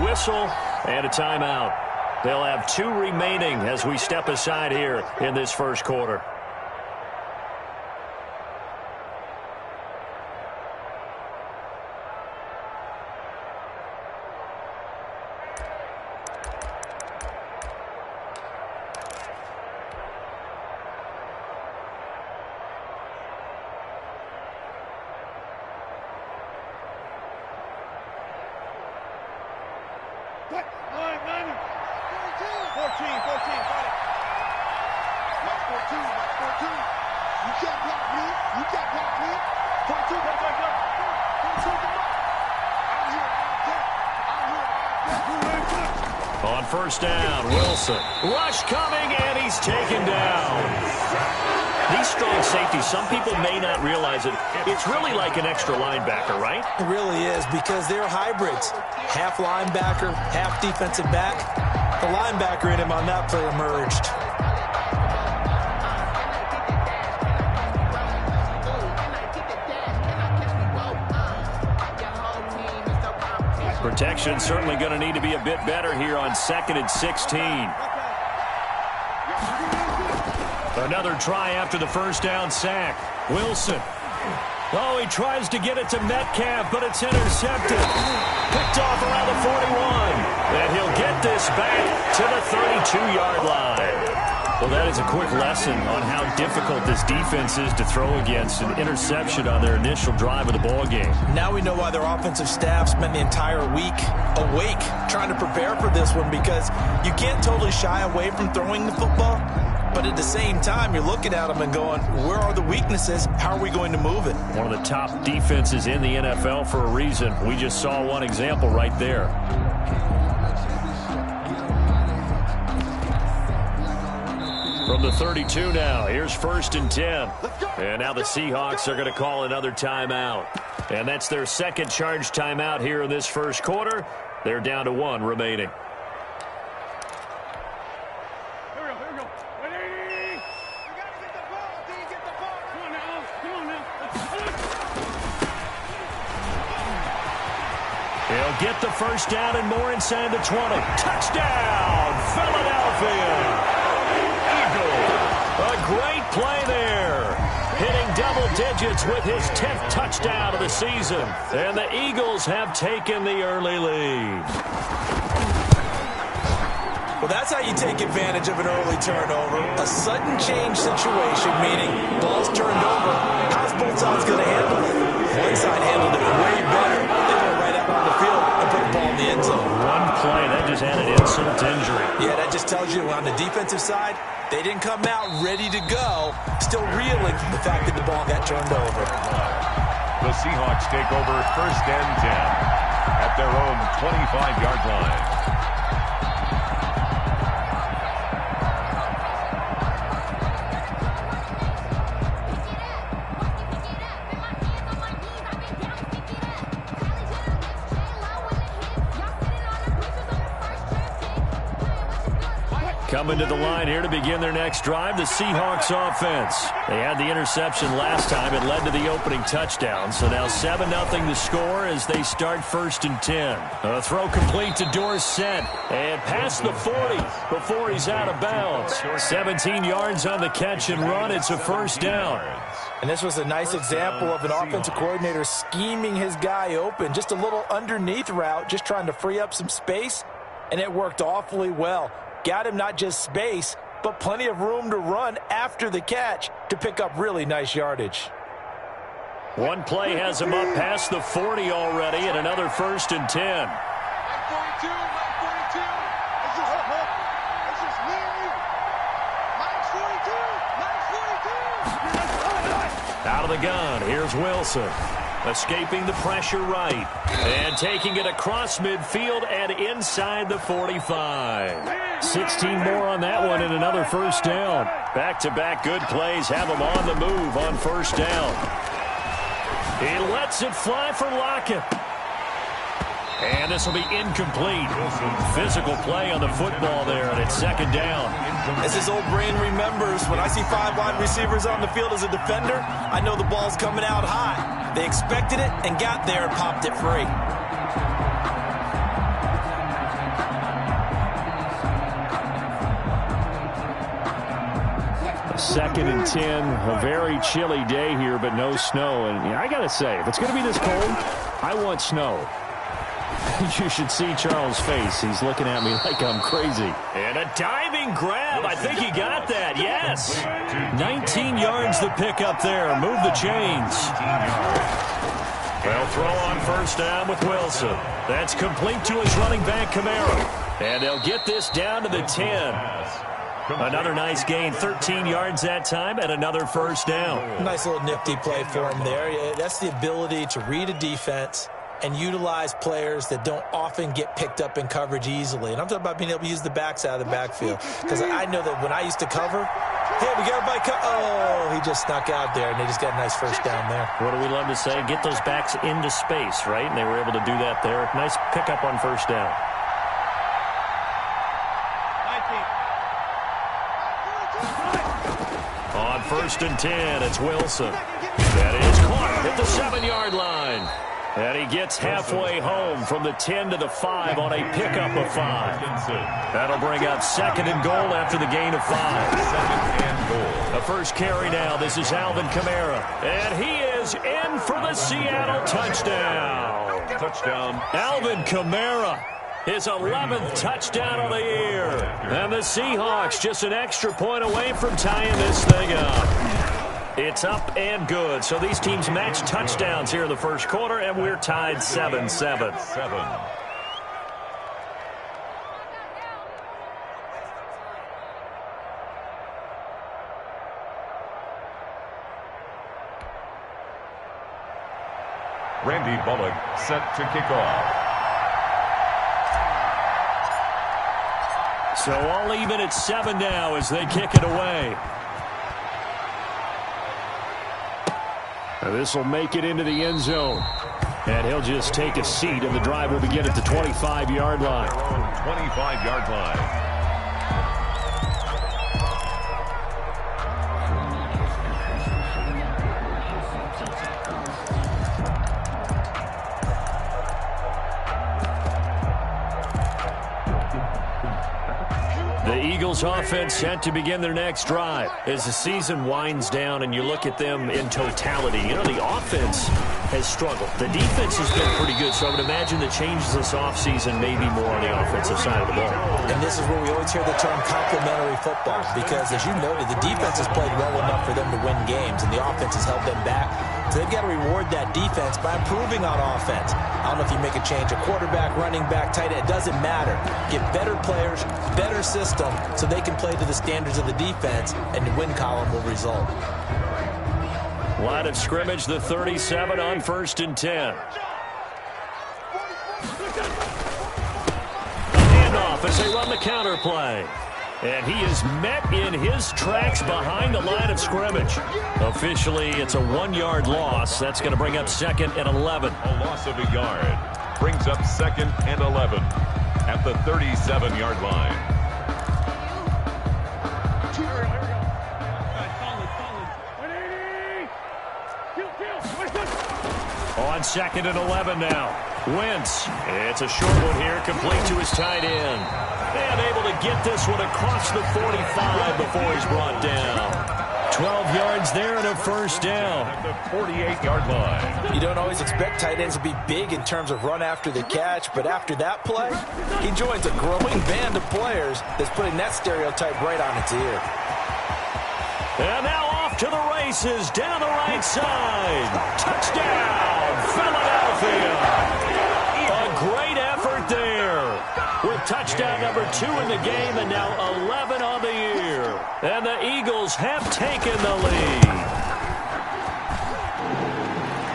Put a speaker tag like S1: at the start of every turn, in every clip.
S1: whistle and a timeout. They'll have 2 remaining as we step aside here in this first quarter. On first down, Wilson. Rush coming, and he's taken down. These strong safeties, some people may not realize it. It's really like an extra linebacker, right?
S2: It really is, because they're hybrids. Half linebacker, half defensive back. The linebacker in him on that play emerged.
S1: Protection certainly going to need to be a bit better here on 2nd and 16. Another try after the first down sack. Wilson. Oh, he tries to get it to Metcalf, but it's intercepted. Picked off around the 41. And he'll get this back to the 32-yard line. Well, that is a quick lesson on how difficult this defense is to throw against an interception on their initial drive of the ball game.
S2: Now we know why their offensive staff spent the entire week awake trying to prepare for this one, because you can't totally shy away from throwing the football, but at the same time, you're looking at them and going, where are the weaknesses? How are we going to move it?
S1: One of the top defenses in the NFL for a reason. We just saw one example right there. From the 32 now, here's 1st and 10. And now the Seahawks are going to call another timeout. And that's their second charge timeout here in this first quarter. They're down to 1 remaining. He'll get the first down and more inside the 20. Touchdown, Philadelphia! A great play there. Hitting double digits with his 10th touchdown of the season. And the Eagles have taken the early lead.
S2: Well, that's how you take advantage of an early turnover. A sudden change situation, meaning ball's turned over. How's both sides going to handle it? One side handled it way better. They went right out on the field and put the ball in the end zone.
S1: One play, that just added insult to injury.
S2: Yeah, that just tells you on the defensive side, they didn't come out ready to go, still reeling from the fact that the ball got turned over.
S3: The Seahawks take over 1st and 10 at their own 25-yard line.
S1: Coming to the line here to begin their next drive, the Seahawks offense. They had the interception last time. It led to the opening touchdown. So now 7-0 the score as they start 1st and 10. A throw complete to Dorsett. And past the 40 before he's out of bounds. 17 yards on the catch and run. It's a first down.
S2: And this was a nice example of an offensive coordinator scheming his guy open. Just a little underneath route, just trying to free up some space. And it worked awfully well. Got him not just space, but plenty of room to run after the catch to pick up really nice yardage.
S1: One play has him up past the 40 already, and another 1st and 10. Out of the gun, here's Wilson. Escaping the pressure right. And taking it across midfield and inside the 45. 16 more on that one and another first down. Back-to-back good plays have him on the move on first down. He lets it fly for Lockett. And this will be incomplete. Physical play on the football there, and it's 2nd down.
S2: As his old brain remembers, when I see 5 wide receivers on the field as a defender, I know the ball's coming out high. They expected it and got there and popped it free.
S1: 2nd and 10. A very chilly day here, but no snow. And I got to say, if it's going to be this cold, I want snow. You should see Charles' face. He's looking at me like I'm crazy. And a diving grab. I think he got that. Yes. 19 yards to pick up there. Move the chains. They'll throw on first down with Wilson. That's complete to his running back, Kamara. And they'll get this down to the 10. Another nice gain, 13 yards that time, and another first down.
S2: Nice little nifty play for him there. That's the ability to read a defense and utilize players that don't often get picked up in coverage easily. And I'm talking about being able to use the backside of the backfield. Because I know that when I used to cover, hey, we got everybody oh, he just snuck out there, and they just got a nice first down there.
S1: What do we love to say? Get those backs into space, right? And they were able to do that there. Nice pickup on first down. On 1st and 10, it's Wilson. That is caught at the 7-yard line. And he gets halfway home from the 10 to the 5 on a pickup of 5. That'll bring up 2nd and goal after the gain of 5.
S3: 2nd and goal.
S1: The first carry now. This is Alvin Kamara. And he is in for the Seattle touchdown.
S3: Touchdown.
S1: Alvin Kamara. His 11th touchdown of the year. And the Seahawks just an extra point away from tying this thing up. It's up and good. So these teams match touchdowns here in the first quarter, and we're tied 7-7.
S3: Randy Bullock set to kick off.
S1: So all even at 7 now as they kick it away. This will make it into the end zone. And he'll just take a seat, and the drive will begin at the 25-yard line.
S3: 25-yard line.
S1: The Eagles offense set to begin their next drive. As the season winds down and you look at them in totality, you know, the offense has struggled. The defense has been pretty good, so I would imagine the changes this offseason may be more on the offensive side of the ball.
S2: And this is where we always hear the term complementary football, because as you noted, the defense has played well enough for them to win games, and the offense has held them back. So they've got to reward that defense by improving on offense. I don't know if you make a change, a quarterback, running back, tight end, it doesn't matter. Get better players, better system, so they can play to the standards of the defense, and the win column will result.
S1: Line of scrimmage, the 37 on 1st and 10. Handoff as they run the counter play. And he is met in his tracks behind the line of scrimmage. Officially, it's a 1-yard loss. That's going to bring up 2nd and 11.
S3: A loss of a yard brings up 2nd and 11 at the 37-yard line.
S1: On 2nd and 11 now. Wentz. It's a short one here, complete to his tight end. And able to get this one across the 45 before he's brought down. 12 yards there and a first down.
S3: At the 48-yard line.
S2: You don't always expect tight ends to be big in terms of run after the catch, but after that play, he joins a growing band of players that's putting that stereotype right on its ear.
S1: And now off to the races down the right side. Touchdown, Philadelphia. A great effort there. With touchdown number 2 in the game and now 11 on the year. And the Eagles have taken the lead.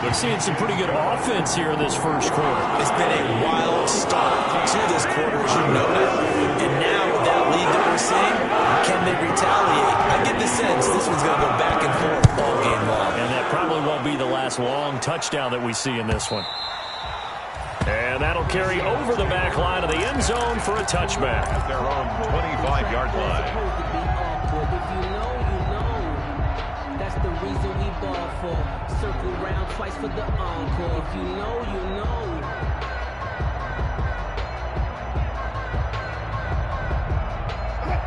S1: We're seeing some pretty good offense here in this first quarter.
S2: It's been a wild start to this quarter, as you noted. And now with that lead that we're seeing, can they retaliate? I get the sense this one's going to go back and forth all game long.
S1: And that probably won't be the last long touchdown that we see in this one. And that'll carry over the back line of the end zone for a touchback.
S3: At their own 25-yard line.
S4: If you know, you know. That's the reason we ball for. Circle round twice for the encore. If you know, you know.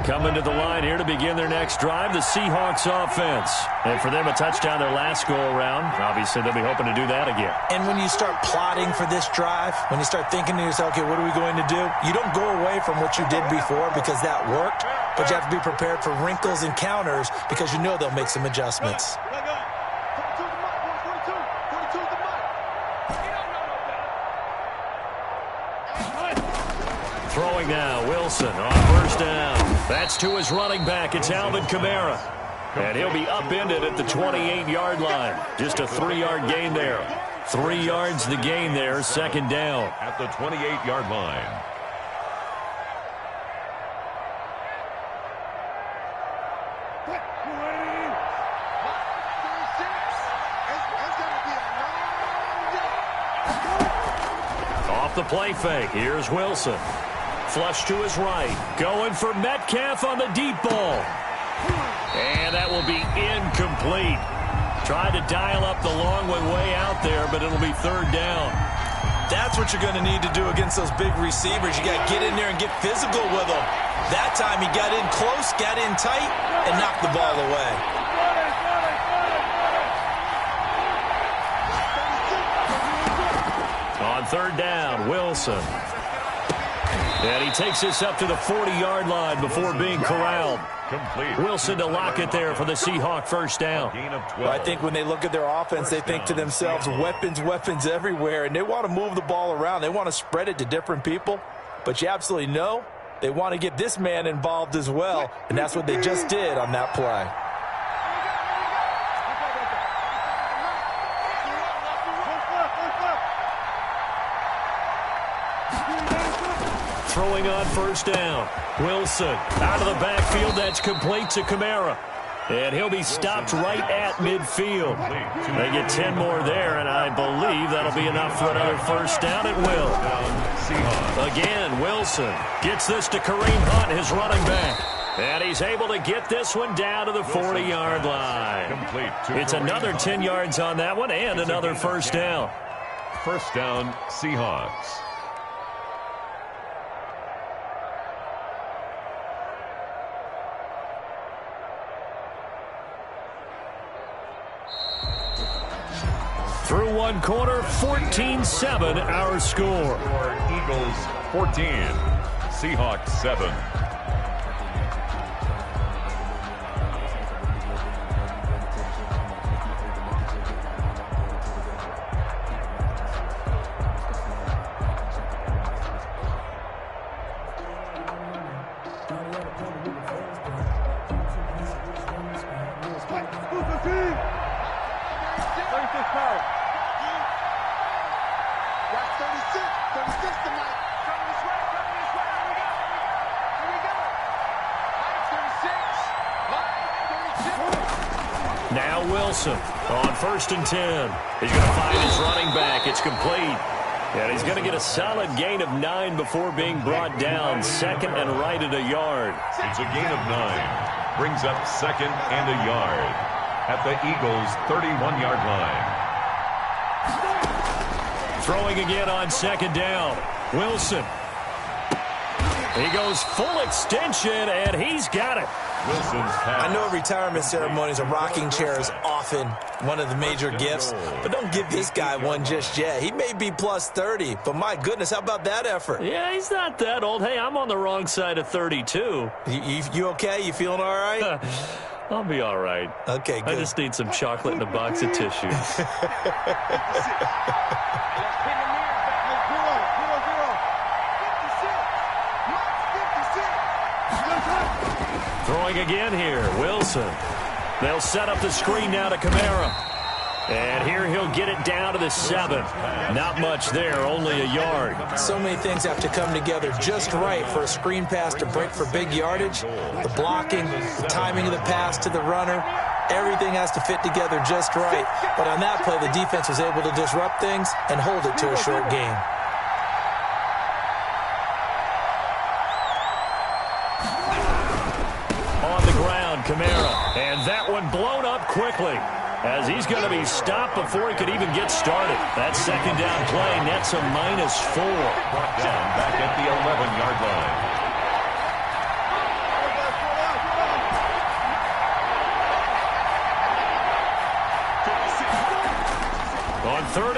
S1: Coming to the line here to begin their next drive, the Seahawks offense. And for them, a touchdown their last go-around. Obviously, they'll be hoping to do that again.
S2: And when you start plotting for this drive, when you start thinking to yourself, okay, what are we going to do? You don't go away from what you did before because that worked, but you have to be prepared for wrinkles and counters because you know they'll make some adjustments.
S1: Throwing now, Wilson on first down. That's to his running back. It's Alvin Kamara. And he'll be upended at the 28-yard line. Just a 3-yard gain there. 3 yards the gain there, second down.
S3: At the 28-yard line.
S1: Off the play fake, here's Wilson. Flush to his right. Going for Metcalf on the deep ball. And that will be incomplete. Tried to dial up the long one way out there, but it'll be third down.
S2: That's what you're going to need to do against those big receivers. You got to get in there and get physical with them. That time he got in close, got in tight, and knocked the ball away.
S1: On third down, Wilson. And he takes this up to the 40-yard line before being corralled.
S3: Complete.
S1: Wilson to lock it there for the Seahawk first down.
S2: Well, I think when they look at their offense, they think to themselves, weapons everywhere, and they want to move the ball around. They want to spread it to different people, but you absolutely know they want to get this man involved as well, and that's what they just did on that play.
S1: Throwing on first down. Wilson out of the backfield. That's complete to Kamara. And he'll be stopped right at midfield. They get 10 more there, and I believe that'll be enough for another first down. It will. Again, Wilson gets this to Kareem Hunt, his running back. And he's able to get this one down to the 40-yard line. It's another 10 yards on that one and another first down.
S3: First down, Seahawks.
S1: Through one quarter, 14-7 our score.
S3: Eagles 14, Seahawks 7.
S1: Now Wilson on first and 10. He's going to find his running back. It's complete. And he's going to get a solid gain of 9 before being brought down. Second and right at a yard.
S3: It's a gain of 9. Brings up second and a yard at the Eagles' 31-yard line.
S1: Throwing again on second down. Wilson. He goes full extension, and he's got it.
S3: Wilson's pass.
S2: I know retirement ceremonies, a rocking chair is often one of the major gifts, but don't give this guy one just yet. He may be plus 30, but my goodness, how about that effort?
S1: Yeah, he's not that old. Hey, I'm on the wrong side of 32.
S2: You okay? You feeling all right?
S1: I'll be all right.
S2: Okay, good.
S1: I just need some chocolate and a box of tissues. Throwing again here, Wilson. They'll set up the screen now to Kamara. And here he'll get it down to the 7. Not much there, only a yard.
S2: So many things have to come together just right for a screen pass to break for big yardage. The blocking, the timing of the pass to the runner, everything has to fit together just right. But on that play, the defense was able to disrupt things and hold it to a short game.
S1: Kamara, and that one blown up quickly as he's going to be stopped before he could even get started. That second down play nets a -4.
S3: Brought down back at the 11-yard line.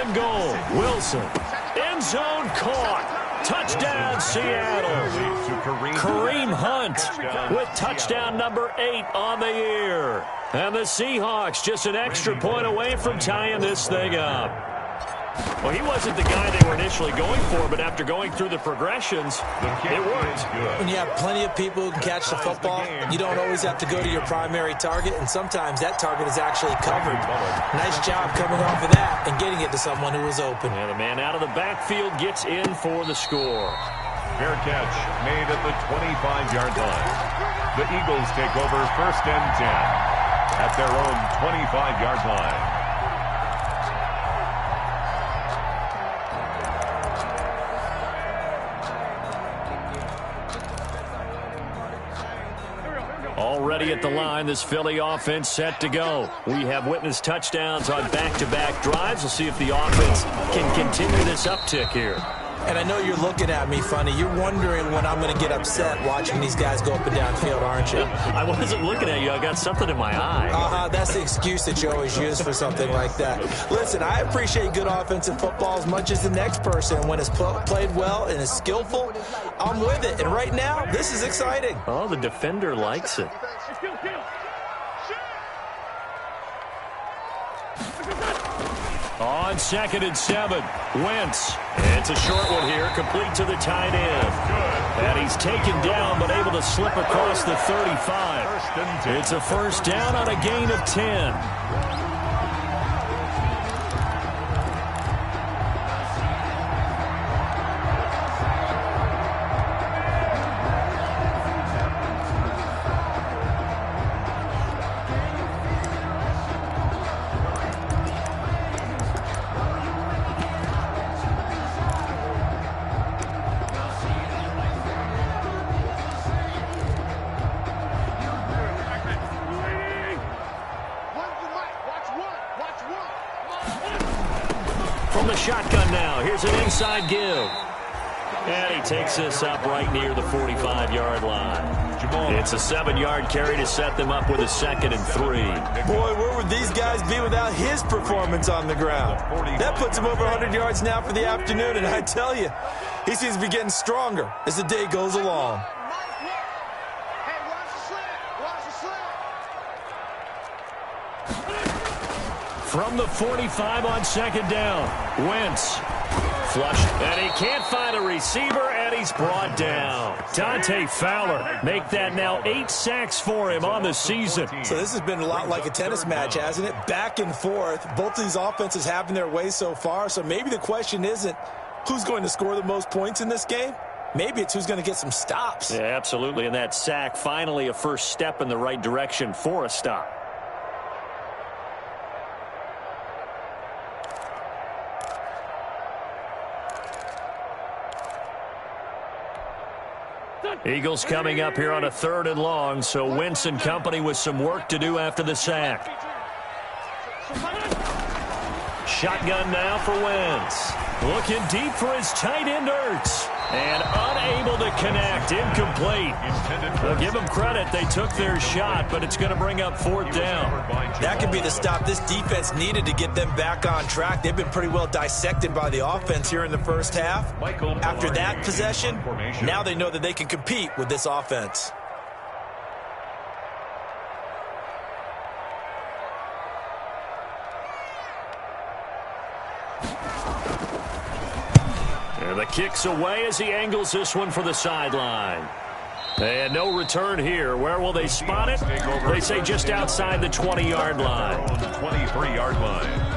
S1: and goal. Wilson. End zone caught. Touchdown, Seattle. Kareem Hunt with touchdown number 8 on the year. And the Seahawks just an extra point away from tying this thing up. Well, he wasn't the guy they were initially going for, but after going through the progressions, it worked.
S2: When you have plenty of people who can catch the football, you don't always have to go to your primary target, and sometimes that target is actually covered. Nice job coming off of that and getting it to someone who was open.
S1: And the man out of the backfield gets in for the score.
S3: Fair catch made at the 25-yard line. The Eagles take over 1st and 10 at their own 25-yard line.
S1: Already at the line, this Philly offense set to go. We have witnessed touchdowns on back-to-back drives. We'll see if the offense can continue this uptick here.
S2: And I know you're looking at me funny. You're wondering when I'm going to get upset watching these guys go up and down field, aren't you?
S1: I wasn't looking at you. I got something in my eye.
S2: That's the excuse that you always use for something like that. Listen, I appreciate good offensive football as much as the next person. When it's played well and is skillful, I'm with it. And right now, this is exciting.
S1: Oh, the defender likes it. On 2nd and 7, Wentz. It's a short one here, complete to the tight end. And he's taken down, but able to slip across the 35. It's a first down on a gain of 10. Shotgun now. Here's an inside give. And he takes this up right near the 45-yard line. It's a 7-yard carry to set them up with a 2nd and 3.
S2: Boy, where would these guys be without his performance on the ground? That puts him over 100 yards now for the afternoon, and I tell you, he seems to be getting stronger as the day goes along.
S1: From the 45 on 2nd down, Wentz flushed, and he can't find a receiver, and he's brought down. Dante Fowler make that now 8 sacks for him on the season.
S2: So this has been a lot like a tennis match, hasn't it? Back and forth. Both of these offenses having their way so far, so maybe the question isn't who's going to score the most points in this game. Maybe it's who's going to get some stops.
S1: Yeah, absolutely, and that sack finally a first step in the right direction for a stop. Eagles coming up here on a 3rd and long, so Wentz and company with some work to do after the sack. Shotgun now for Wentz. Looking deep for his tight end, Ertz. And unable to connect, incomplete. Well, give them credit, they took their shot, but it's going to bring up 4th down.
S2: That could be the stop this defense needed to get them back on track. They've been pretty well dissected by the offense here in the first half. After that possession, now they know that they can compete with this offense.
S1: And the kick's away as he angles this one for the sideline. And no return here. Where will they spot it? They say just outside the 20-yard line.
S3: 23-yard line.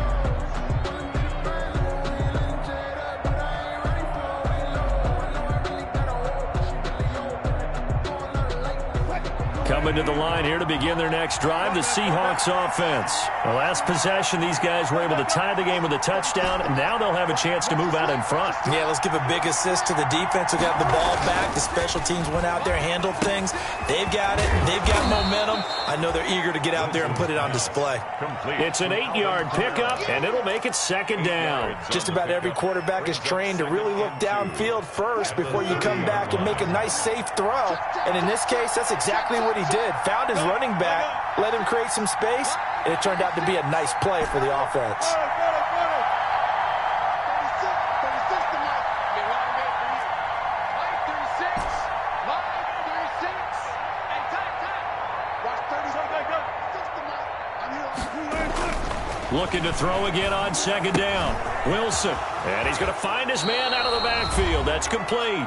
S1: Coming to the line here to begin their next drive, the Seahawks offense. The last possession, these guys were able to tie the game with a touchdown, and now they'll have a chance to move out in front.
S2: Yeah, let's give a big assist to the defense who got the ball back. The special teams went out there, handled things. They've got it. They've got momentum. I know they're eager to get out there and put it on display.
S1: It's an 8-yard pickup, and it'll make it 2nd down.
S2: Just about every quarterback is trained to really look downfield first before you come back and make a nice, safe throw. And in this case, that's exactly what he did. Found his running back, let him create some space, and it turned out to be a nice play for the offense.
S1: Looking to throw again on second down. Wilson. And he's going to find his man out of the backfield. That's complete.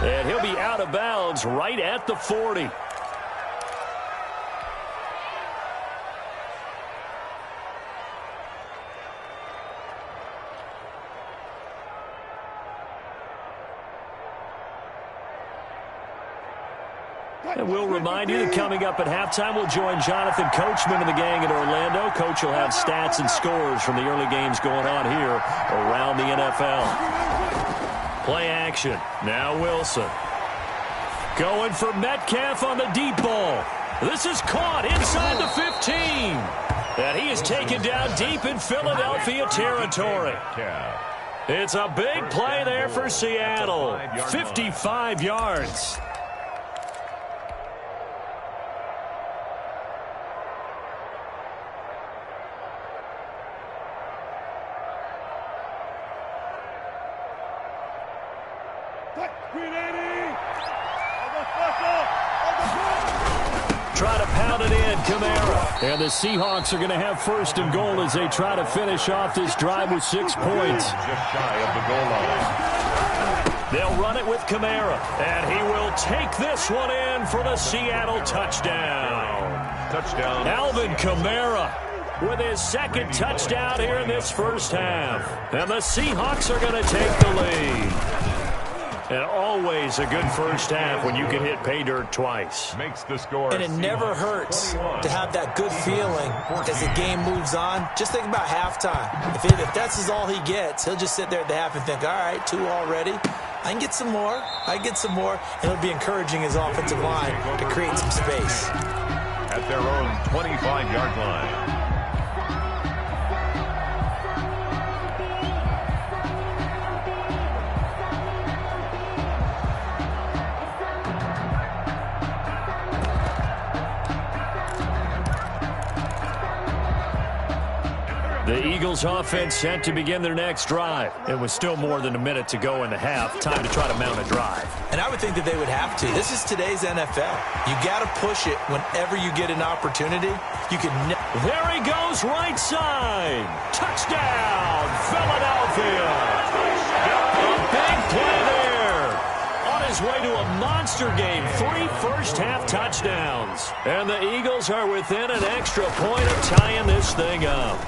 S1: And he'll be out of bounds right at the 40. And we'll remind you that coming up at halftime, we'll join Jonathan Coachman and the gang in Orlando. Coach will have stats and scores from the early games going on here around the NFL. Play action. Now Wilson. Going for Metcalf on the deep ball. This is caught inside the 15. And he is taken down deep in Philadelphia territory. It's a big play there for Seattle. 55 yards. Try to pound it in, Kamara. And the Seahawks are going to have first and goal as they try to finish off this drive with 6 points.
S3: Just shy of the goal line.
S1: They'll run it with Kamara. And he will take this one in for the Seattle touchdown.
S3: Touchdown.
S1: Alvin Kamara with his second touchdown here in this first half. And the Seahawks are going to take the lead. And always a good first half when you can hit pay dirt twice.
S3: Makes the score.
S2: And it never hurts to have that good feeling as the game moves on. Just think about halftime. If that's all he gets, he'll just sit there at the half and think, all right, 2 already. I can get some more. I can get some more. And he'll be encouraging his offensive line to create some space.
S3: At their own 25-yard line.
S1: The Eagles offense set to begin their next drive. It was still more than a minute to go in the half. Time to try to mount a drive.
S2: And I would think that they would have to. This is today's NFL. You got to push it whenever you get an opportunity. You can.
S1: There he goes, right side. Touchdown, Philadelphia. A big play there. On his way to a monster game. 3 first-half touchdowns. And the Eagles are within an extra point of tying this thing up.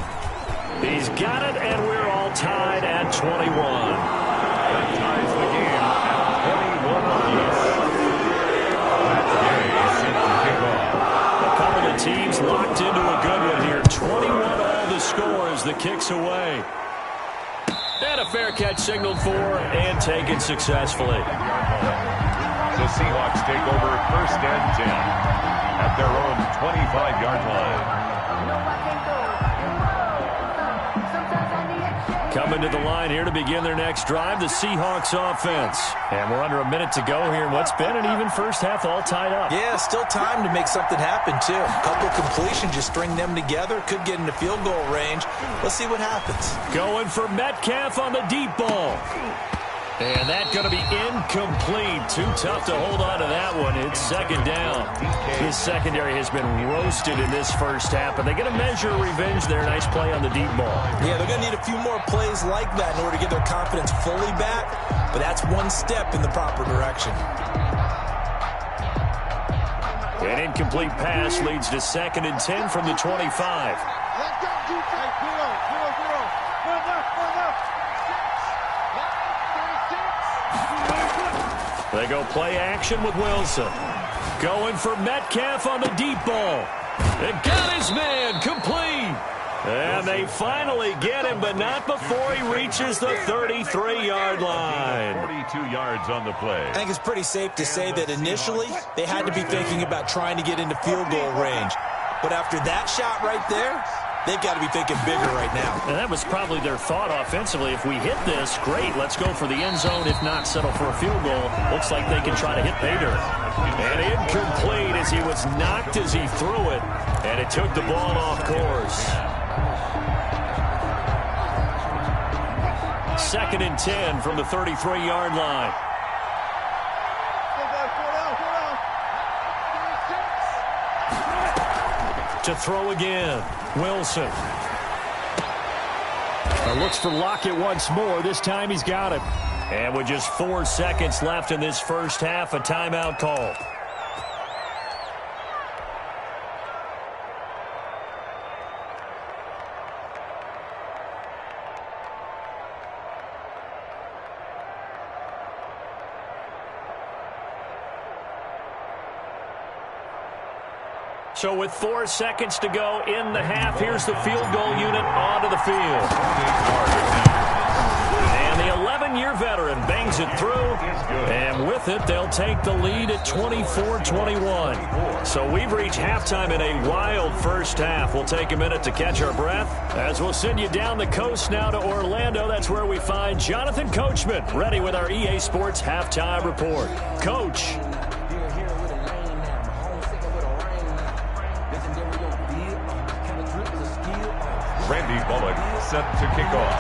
S1: He's got it, and we're all tied at 21.
S3: That ties the game at 21 apiece. That game is set to kick off.
S1: A couple of teams locked into a good one here. 21 all the score as the kick's away. And a fair catch signaled for and taken successfully.
S3: The Seahawks take over first and 10 at their own 25-yard line.
S1: Coming to the line here to begin their next drive, the Seahawks offense. And we're under a minute to go here in what's been an even first half, all tied up.
S2: Yeah, still time to make something happen, too. A couple completions, just string them together. Could get into field goal range. Let's see what happens.
S1: Going for Metcalf on the deep ball. And that's going to be incomplete. Too tough to hold on to that one. It's second down. His secondary has been roasted in this first half, but they get a measure of revenge there. Nice play on the deep ball.
S2: Yeah, they're going to need a few more plays like that in order to get their confidence fully back, but that's one step in the proper direction.
S1: An incomplete pass leads to second and 10 from the 25. They go play action with Wilson. Going for Metcalf on the deep ball. They got his man complete. And they finally get him, but not before he reaches the 33-yard line.
S3: 42 yards on the play.
S2: I think it's pretty safe to say that initially they had to be thinking about trying to get into field goal range. But after that shot right there, they've got to be thinking bigger right now.
S1: And that was probably their thought offensively. If we hit this, great, let's go for the end zone. If not, settle for a field goal. Looks like they can try to hit pay dirt. And incomplete as he was knocked as he threw it. And it took the ball off course. Second and 10 from the 33-yard line. To throw again, Wilson. Looks for Lockett once more. This time he's got it. And with just 4 seconds left in this first half, a timeout call. So with 4 seconds to go in the half, here's the field goal unit onto the field. And the 11-year veteran bangs it through. And with it, they'll take the lead at 24-21. So we've reached halftime in a wild first half. We'll take a minute to catch our breath as we'll send you down the coast now to Orlando. That's where we find Jonathan Coachman ready with our EA Sports halftime report. Coach.
S3: Randy Bullock set to kick off.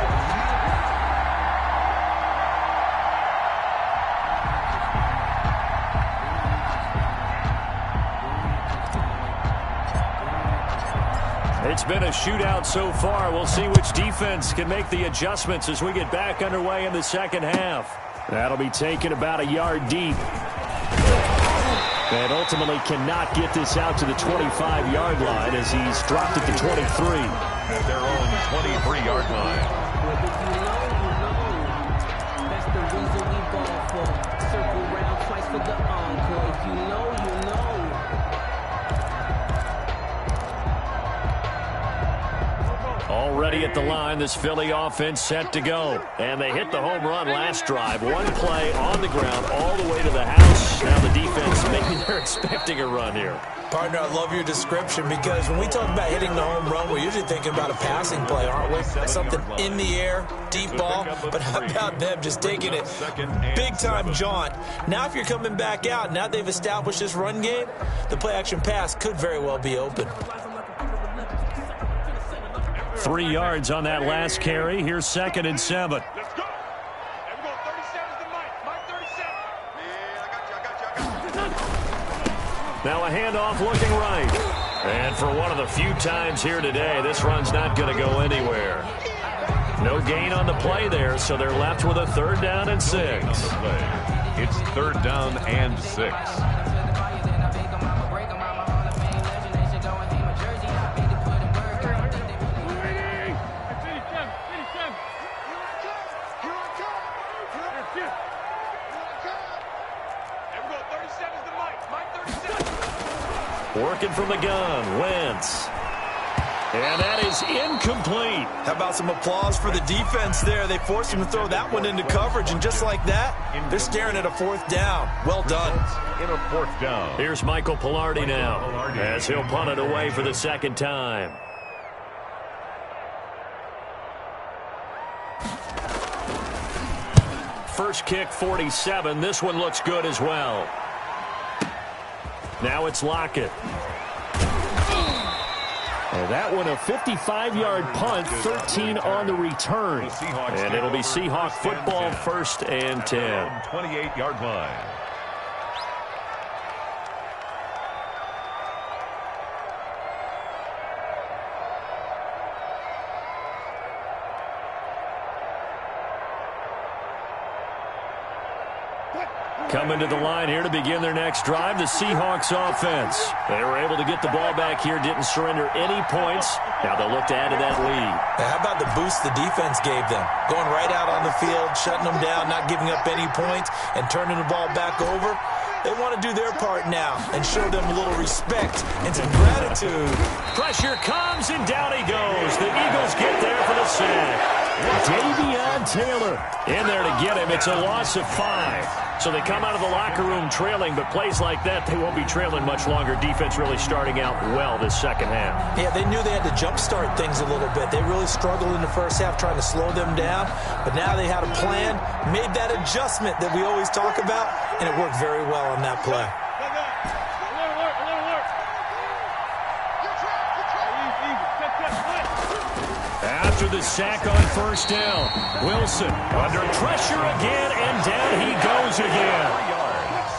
S1: It's been a shootout so far. We'll see which defense can make the adjustments as we get back underway in the second half. That'll be taken about a yard deep. And ultimately cannot get this out to the 25-yard line as he's dropped it to 23.
S3: At their own 23-yard line.
S4: That's the reason we ball for. Circle round twice for the encore. If you know, you know.
S1: Already at the line, this Philly offense set to go. And they hit the home run last drive. One play on the ground all the way to the house. Now the defense, maybe they're expecting a run here.
S2: Partner, I love your description because when we talk about hitting the home run, we're usually thinking about a passing play, aren't we? Something in the air, deep ball. But how about them just taking it big-time jaunt? Now if you're coming back out, now they've established this run game, the play-action pass could very well be open.
S1: 3 yards on that last carry. Here's 2nd and 7.
S5: Let's go. And we're going 37 to Mike. Mike 37. Yeah, I got you.
S1: Now a handoff looking right. And for one of the few times here today, this run's not going to go anywhere. No gain on the play there, so they're left with a 3rd down and 6.
S3: It's 3rd down and 6.
S1: Working from the gun, Wentz. And that is incomplete.
S2: How about some applause for the defense there? They forced him to throw that one into coverage, and just like that, they're staring at a 4th down. Well done.
S3: In a 4th down.
S1: Here's Michael Pilardi now as he'll punt it away for the 2nd time. First kick, 47. This one looks good as well. Now it's Lockett. And that one a 55-yard punt, 13 on the return. And it'll be Seahawk football, 1st and 10.
S3: 28-yard line.
S1: Coming to the line here to begin their next drive, the Seahawks offense. They were able to get the ball back here, didn't surrender any points. Now they'll look to add to that lead.
S2: Now, how about the boost the defense gave them? Going right out on the field, shutting them down, not giving up any points, and turning the ball back over. They want to do their part now and show them a little respect and some gratitude.
S1: Pressure comes, and down he goes. The Eagles get there for the sack. Davion Taylor in there to get him. It's a loss of 5. So they come out of the locker room trailing, but plays like that, they won't be trailing much longer. Defense really starting out well this second half.
S2: Yeah, they knew they had to jumpstart things a little bit. They really struggled in the first half trying to slow them down, but now they had a plan, made that adjustment that we always talk about, and it worked very well on that play.
S1: After the sack on 1st down, Wilson under pressure again, and down he goes again.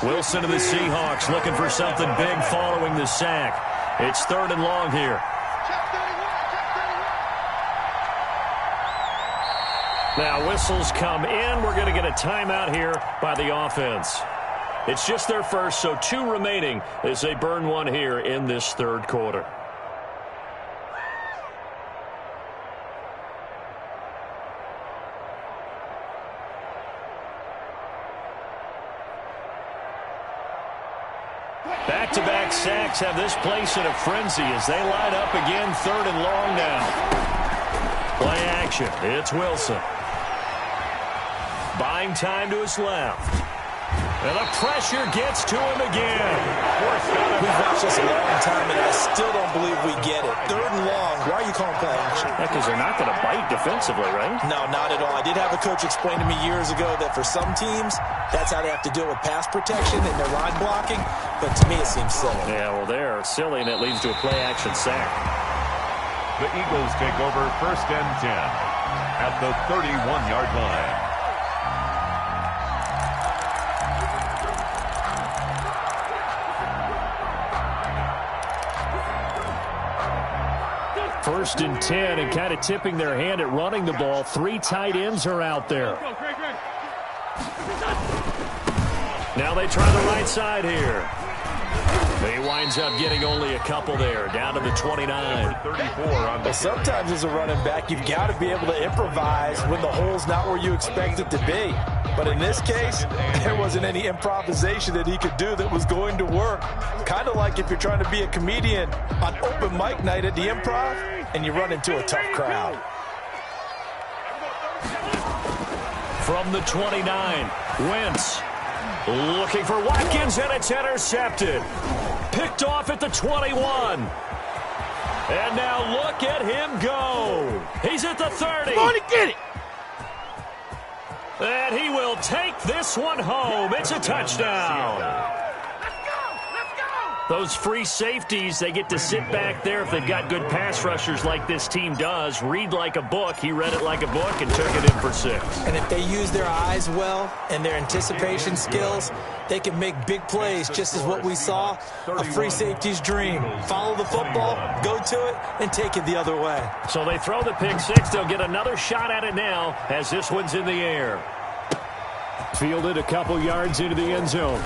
S1: Wilson of the Seahawks looking for something big following the sack. It's 3rd and long here. Now whistles come in. We're going to get a timeout here by the offense. It's just their first, so 2 remaining as they burn one here in this third quarter. Back-to-back sacks have this place in a frenzy as they line up again, 3rd and long now. Play action. It's Wilson. Buying time to his left. And the pressure gets to him again.
S2: We've watched this a long time, and I still don't believe we get it. 3rd and long. Why are you calling play action?
S1: Yeah, because they're not going to bite defensively, right?
S2: No, not at all. I did have a coach explain to me years ago that for some teams, that's how they have to deal with pass protection and their line blocking. But to me, it seems silly.
S1: Yeah, well, they're silly, and it leads to a play-action sack.
S3: The Eagles take over 1st and 10 at the 31-yard line.
S1: First and 10, and kind of tipping their hand at running the ball. 3 tight ends are out there. Now they try the right side here. He winds up getting only a couple there, down to the 29.
S3: 34 on the
S2: sometimes as a running back, you've got to be able to improvise when the hole's not where you expect it to be. But in this case, there wasn't any improvisation that he could do that was going to work. Kind of like if you're trying to be a comedian on open mic night at the Improv and you run into a tough crowd.
S1: From the 29, Wentz looking for Watkins, and it's intercepted. Picked off at the 21. And now look at him go. He's at the 30.
S5: Come on and get it.
S1: And he will take this one home. It's a touchdown. Those free safeties, they get to sit back there if they've got good pass rushers like this team does. Read like a book. He read it like a book and took it in for 6.
S2: And if they use their eyes well and their anticipation skills, they can make big plays, just as what we saw, a free safety's dream. Follow the football, go to it, and take it the other way.
S1: So they throw the pick 6. They'll get another shot at it now as this one's in the air. Fielded a couple yards into the end zone.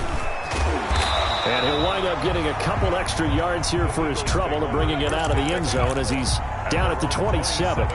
S1: And he'll wind up getting a couple extra yards here for his trouble to bringing it out of the end zone as he's down at the 27.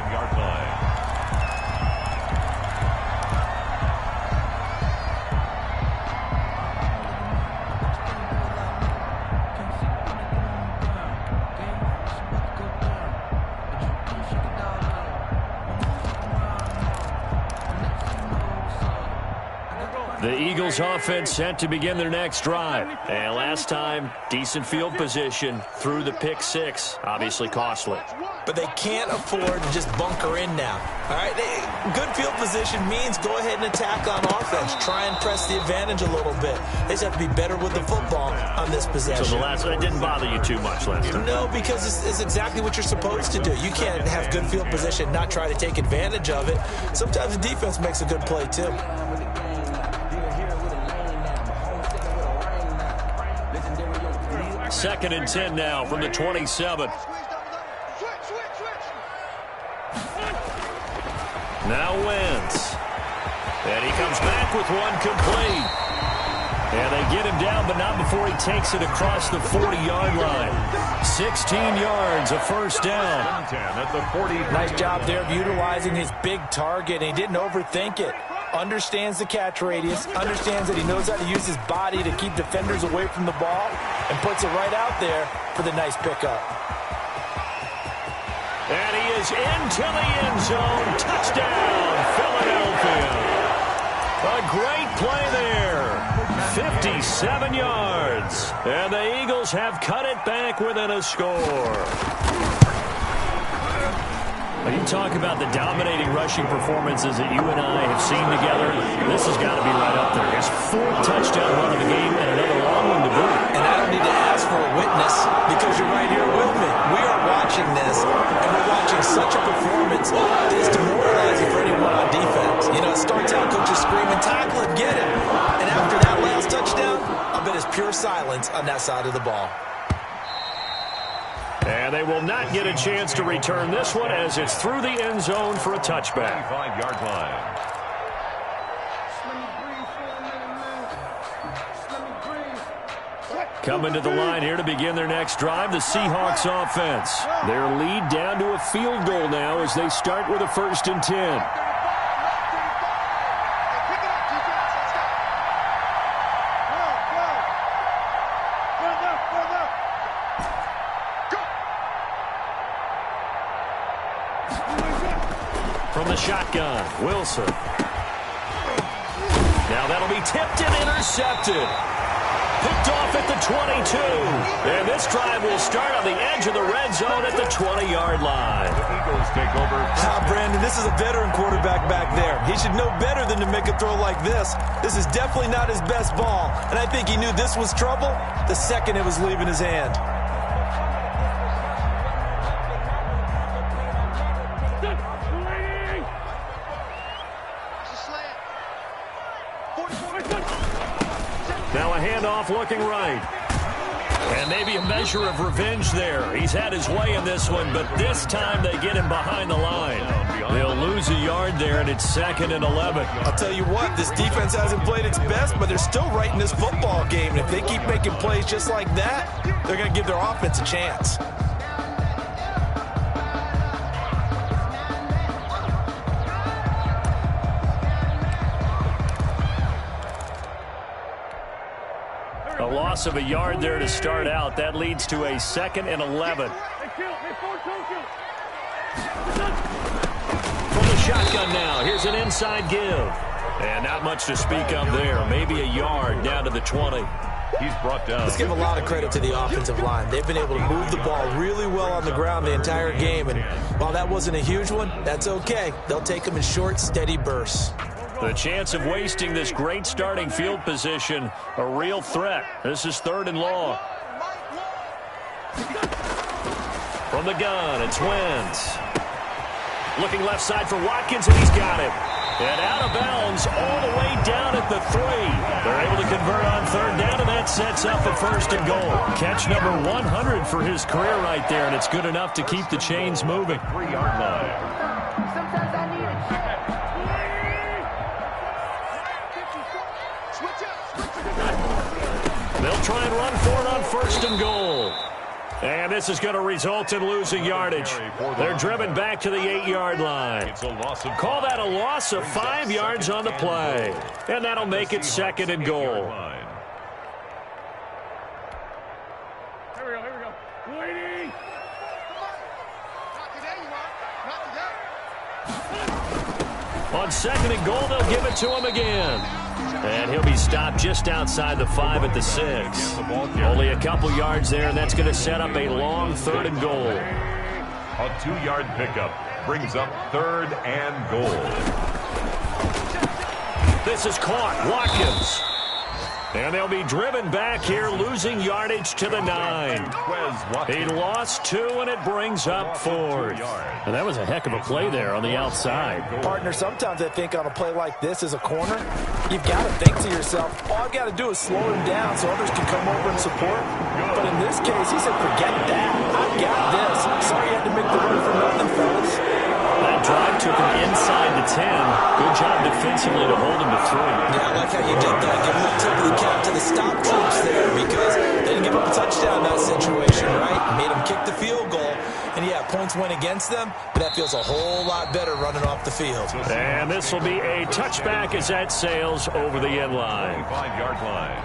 S1: The Eagles offense set to begin their next drive. And last time, decent field position through the pick 6. Obviously costly.
S2: But they can't afford to just bunker in now. All right, good field position means go ahead and attack on offense. Try and press the advantage a little bit. They just have to be better with the football on this possession.
S1: So the last one didn't bother you too much last time?
S2: No, because it's exactly what you're supposed to do. You can't have good field position, not try to take advantage of it. Sometimes the defense makes a good play, too.
S1: 2nd and 10 now from the 27. Now Wentz. And he comes back with one complete. And they get him down, but not before he takes it across the 40-yard line. 16 yards, a first down.
S2: Nice job there of utilizing his big target. He didn't overthink it. Understands the catch radius, understands that he knows how to use his body to keep defenders away from the ball, and puts it right out there for the nice pickup.
S1: And he is into the end zone. Touchdown, Philadelphia. A great play there. 57 yards. And the Eagles have cut it back within a score. You talk about the dominating rushing performances that you and I have seen together. This has got to be right up there. His 4th touchdown run of the game and another long one to boot.
S2: And I don't need to ask for a witness because you're right here with me. We are watching this, and we're watching such a performance that is demoralizing for anyone on defense. You know, it starts out coaches screaming, tackle it, get it. And after that last touchdown, I bet it's pure silence on that side of the ball.
S1: And And they will not get a chance to return this one as it's through the end zone for a touchback.
S3: 25-yard line.
S1: Coming to the line here to begin their next drive, the Seahawks offense. Their lead down to a field goal now as they start with a 1st and 10. From the shotgun, Wilson. Now that'll be tipped and intercepted. Picked off at the 22. And this drive will start on the edge of the red zone at the 20-yard line.
S3: The Eagles take over.
S2: Brandon, this is a veteran quarterback back there. He should know better than to make a throw like this. This is definitely not his best ball. And I think he knew this was trouble the second it was leaving his hand.
S1: Now a handoff looking right. And maybe a measure of revenge there. He's had his way in this one, but this time they get him behind the line. They'll lose a yard there, and it's 2nd and 11.
S2: I'll tell you what, this defense hasn't played its best, but they're still right in this football game. And if they keep making plays just like that, they're going to give their offense a chance.
S1: A loss of a yard there to start out. That leads to a 2nd and 11. From the shotgun now, here's an inside give. And not much to speak of there. Maybe a yard down to the 20.
S3: He's brought down.
S2: Let's give a lot of credit to the offensive line. They've been able to move the ball really well on the ground the entire game. And while that wasn't a huge one, that's okay. They'll take them in short, steady bursts.
S1: The chance of wasting this great starting field position, a real threat. This is 3rd and long. From the gun, it's Wentz. Looking left side for Watkins, and he's got it. And out of bounds all the way down at the 3. They're able to convert on 3rd down, and that sets up a 1st and goal. Catch number 100 for his career right there, and it's good enough to keep the chains moving.
S3: 3-yard line.
S1: They'll try and run for it on 1st and goal. And this is going to result in losing yardage. They're driven back to the 8-yard line. Call that a loss of 5 yards on the play. And that'll make it 2nd and goal.
S5: Here we go. Waiting.
S1: On 2nd and goal, they'll give it to him again. And he'll be stopped just outside the 5 at the 6. Only a couple yards there, and that's going to set up a long 3rd and goal.
S3: A 2-yard pickup brings up 3rd and goal.
S1: This is caught. Watkins. And they'll be driven back here, losing yardage to the 9. He lost 2, and it brings up 4th. And that was a heck of a play there on the outside.
S2: Partner, sometimes I think on a play like this as a corner, you've got to think to yourself, all I've got to do is slow him down so others can come over and support. But in this case, he said, forget that. I've got this. Sorry you had to make the run for nothing, fellas.
S1: That drive took him inside the 10. Good job defensively to hold him to 3.
S2: Yeah, I like how you did that. Give him the tip of the cap to the stop troops there because they didn't give up a touchdown in that situation, right? Made them kick the field goal. And, yeah, points went against them, but that feels a whole lot better running off the field.
S1: And this will be a touchback as that sails over the end line.
S3: 5-yard line.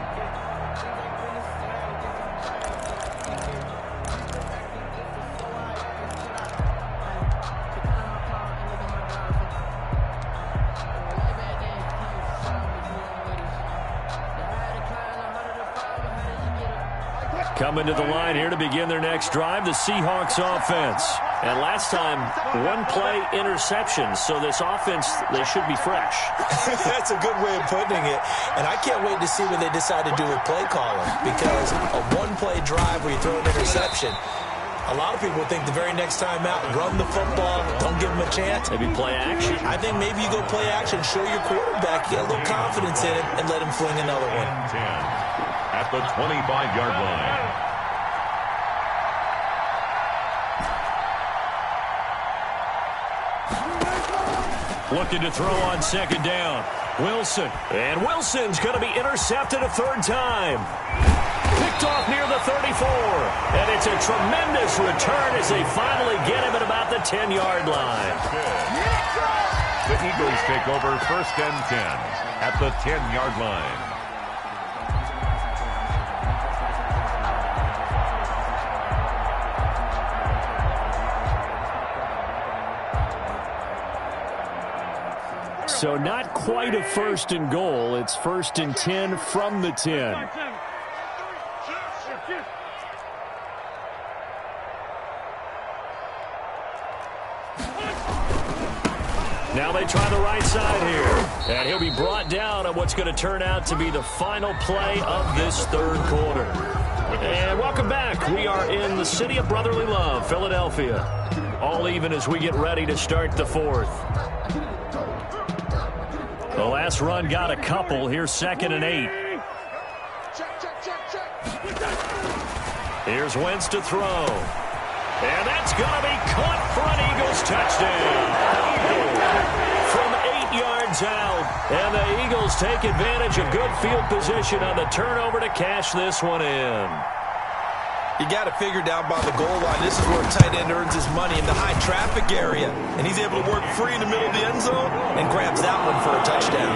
S1: Coming to the line here to begin their next drive, the Seahawks offense. And last time, 1-play interception, so this offense, they should be fresh.
S2: That's a good way of putting it. And I can't wait to see what they decide to do with play calling because a 1-play drive where you throw an interception, a lot of people think the very next time out, run the football, don't give them a chance.
S1: Maybe play action.
S2: I think maybe you go play action, show your quarterback, get a little confidence in it, and let him fling another one.
S3: 10 at the 25-yard line.
S1: Looking to throw on second down. Wilson. And Wilson's going to be intercepted a third time. Picked off near the 34. And it's a tremendous return as they finally get him at about the 10-yard line.
S3: The Eagles take over first and 10 at the 10-yard line.
S1: So not quite a first and goal. It's first and 10 from the 10. Now they try the right side here. And he'll be brought down on what's going to turn out to be the final play of this third quarter. And welcome back. We are in the city of brotherly love, Philadelphia. All even as we get ready to start the fourth. The last run got a couple. Here's second and 8. Here's Wentz to throw. And that's going to be caught for an Eagles touchdown. From 8 yards out. And the Eagles take advantage of good field position on the turnover to cash this one in.
S2: You got to figure down by the goal line. This is where a tight end earns his money, in the high traffic area. And he's able to work free in the middle of the end zone and grabs that one for a touchdown.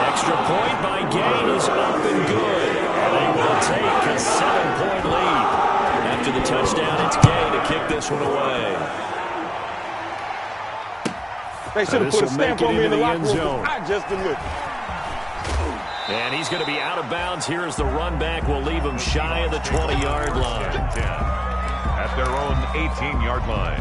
S1: Extra point by Gay is up and good. They will take a 7-point lead. After the touchdown, it's Gay to kick this one away.
S6: They should have put a stamp on me in the locker room. I just delivered.
S1: And he's going to be out of bounds here as the run back will leave him shy of the 20-yard line.
S3: 10 at their own 18-yard line.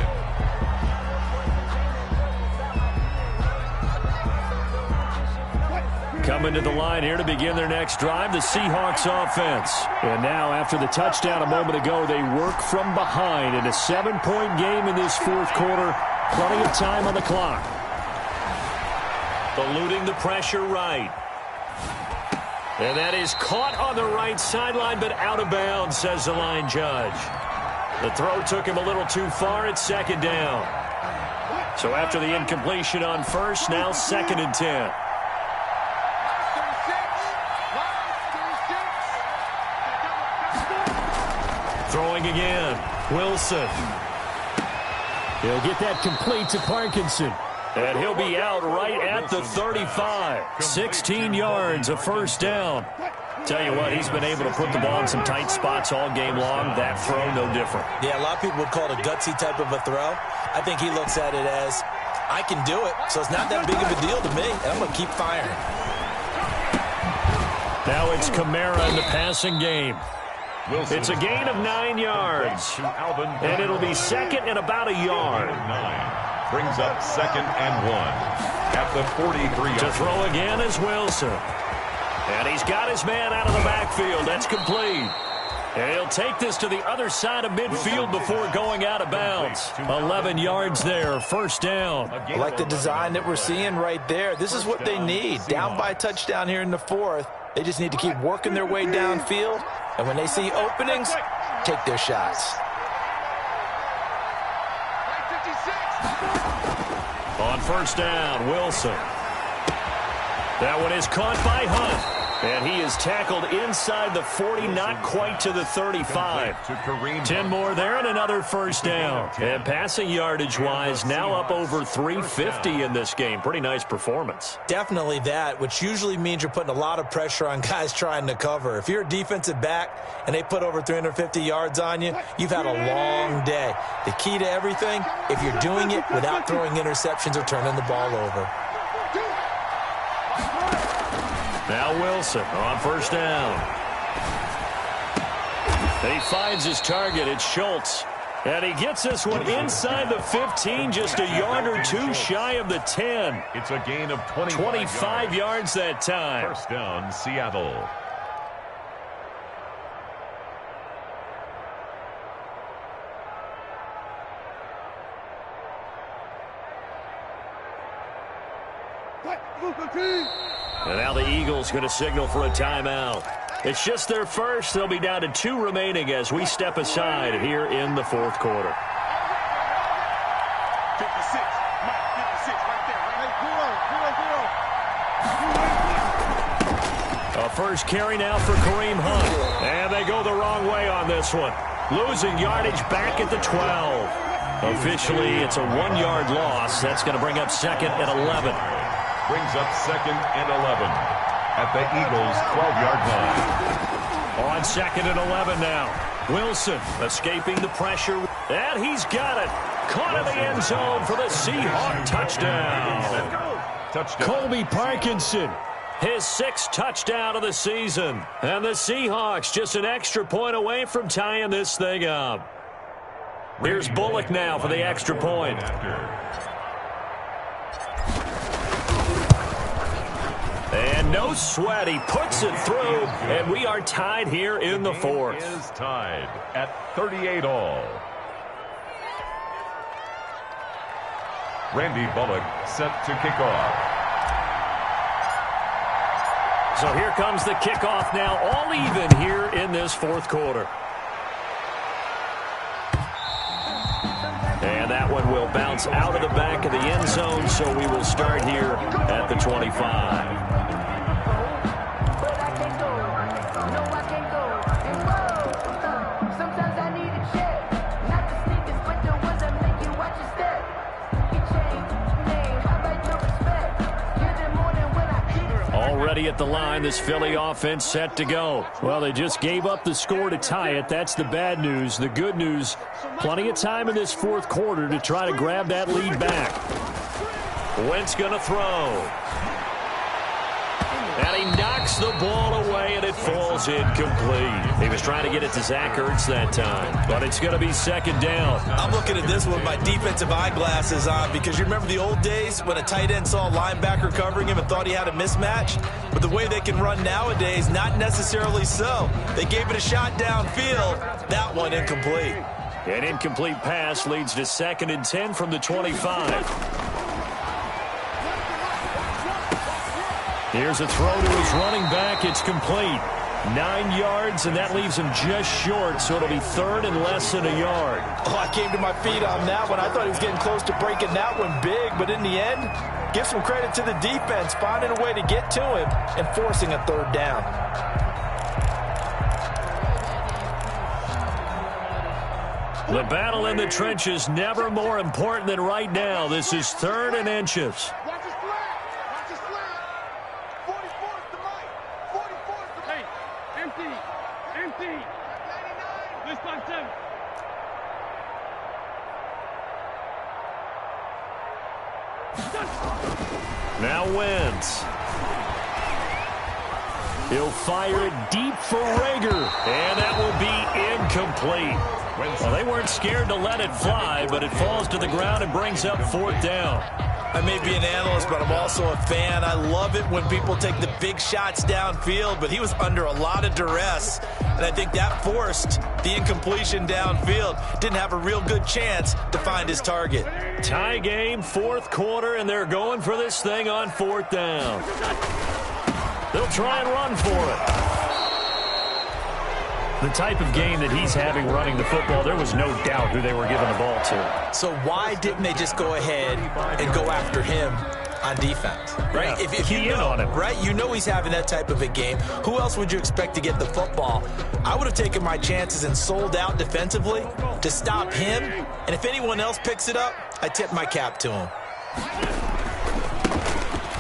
S1: Coming to the line here to begin their next drive, the Seahawks offense. And now after the touchdown a moment ago, they work from behind in a 7-point game in this fourth quarter. Plenty of time on the clock. Eluding the pressure right. And that is caught on the right sideline, but out of bounds, says the line judge. The throw took him a little too far. It's second down. So after the incompletion on first, now second and 10. Throwing again. Wilson. He'll get that complete to Parkinson. And he'll be out right at the 35. 16 yards, a first down. Tell you what, he's been able to put the ball in some tight spots all game long. That throw, no different.
S2: Yeah, a lot of people would call it a gutsy type of a throw. I think he looks at it as, I can do it, so it's not that big of a deal to me, and I'm going to keep firing.
S1: Now it's Kamara in the passing game. It's a gain of 9 yards. And it'll be second and about a yard.
S3: Brings up second and 1 at the 43.
S1: To throw again is Wilson. And he's got his man out of the backfield. That's complete. And he'll take this to the other side of midfield before going out of bounds. 11 yards there, first down.
S2: I like the design that we're seeing right there. This is what they need. Down by a touchdown here in the fourth. They just need to keep working their way downfield. And when they see openings, take their shots.
S1: On first down, Wilson. That one is caught by Hunt. And he is tackled inside the 40, not quite to the 35. 10 more there and another first down. And passing yardage-wise, now up over 350 in this game. Pretty nice performance.
S2: Definitely that, which usually means you're putting a lot of pressure on guys trying to cover. If you're a defensive back and they put over 350 yards on you, you've had a long day. The key to everything, if you're doing it without throwing interceptions or turning the ball over.
S1: Now Wilson on first down. He finds his target. It's Schultz. And he gets this one inside the 15, just a yard or two shy of the 10.
S3: It's a gain of
S1: 25 yards that time.
S3: First down, Seattle.
S1: And now the Eagles going to signal for a timeout. It's just their first. They'll be down to 2 remaining as we step aside here in the fourth quarter.
S5: 56, Mike, 56, right there, right?
S1: first carry now for Kareem Hunt. And they go the wrong way on this one. Losing yardage back at the 12. Officially, it's a 1-yard loss. That's going to bring up 2nd and 11.
S3: Brings up 2nd and 11 at the Eagles' 12-yard line.
S1: On 2nd and 11 now. Wilson escaping the pressure. And he's got it. Caught in the end zone for the Seahawk touchdown. Colby Parkinson, his 6th touchdown of the season. And the Seahawks just an extra point away from tying this thing up. Here's Bullock now for the extra point. And no sweat, he puts it through, and we are tied here in the 4th.
S3: It is tied at 38 all. Randy Bullock set to kick off.
S1: So here comes the kickoff now, all even here in this 4th quarter. And that one will bounce out of the back of the end zone, so we will start here at the 25. Already at the line, this Philly offense set to go. Well, they just gave up the score to tie it. That's the bad news. The good news, plenty of time in this 4th quarter to try to grab that lead back. Wentz going to throw. And he knocks the ball away, and it falls incomplete. He was trying to get it to Zach Ertz that time, but it's going to be 2nd down.
S2: I'm looking at this with my defensive eyeglasses on because you remember the old days when a tight end saw a linebacker covering him and thought he had a mismatch? But the way they can run nowadays, not necessarily so. They gave it a shot downfield. That one incomplete.
S1: An incomplete pass leads to 2nd and 10 from the 25. Here's a throw to his running back. It's complete. 9 yards, and that leaves him just short, so it'll be 3rd and less than a yard.
S2: Oh, I came to my feet on that one. I thought he was getting close to breaking that one big, but in the end, give some credit to the defense, finding a way to get to him and forcing a 3rd down.
S1: The battle in the trenches never more important than right now. This is 3rd and inches. Now Wentz. He'll fire it deep for Rager, and that will be incomplete. Well, they weren't scared to let it fly, but it falls to the ground and brings up 4th down.
S2: I may be an analyst, but I'm also a fan. I love it when people take the big shots downfield, but he was under a lot of duress, and I think that forced the incompletion downfield. Didn't have a real good chance to find his target.
S1: Tie game, 4th quarter, and they're going for this thing on 4th down. They'll try and run for it. The type of game that he's having running the football, there was no doubt who they were giving the ball to.
S2: So why didn't they just go ahead and go after him on defense, right?
S1: Yeah,
S2: if you know, on him. Right? You know he's having that type of a game. Who else would you expect to get the football? I would have taken my chances and sold out defensively to stop him. And if anyone else picks it up, I tip my cap to him.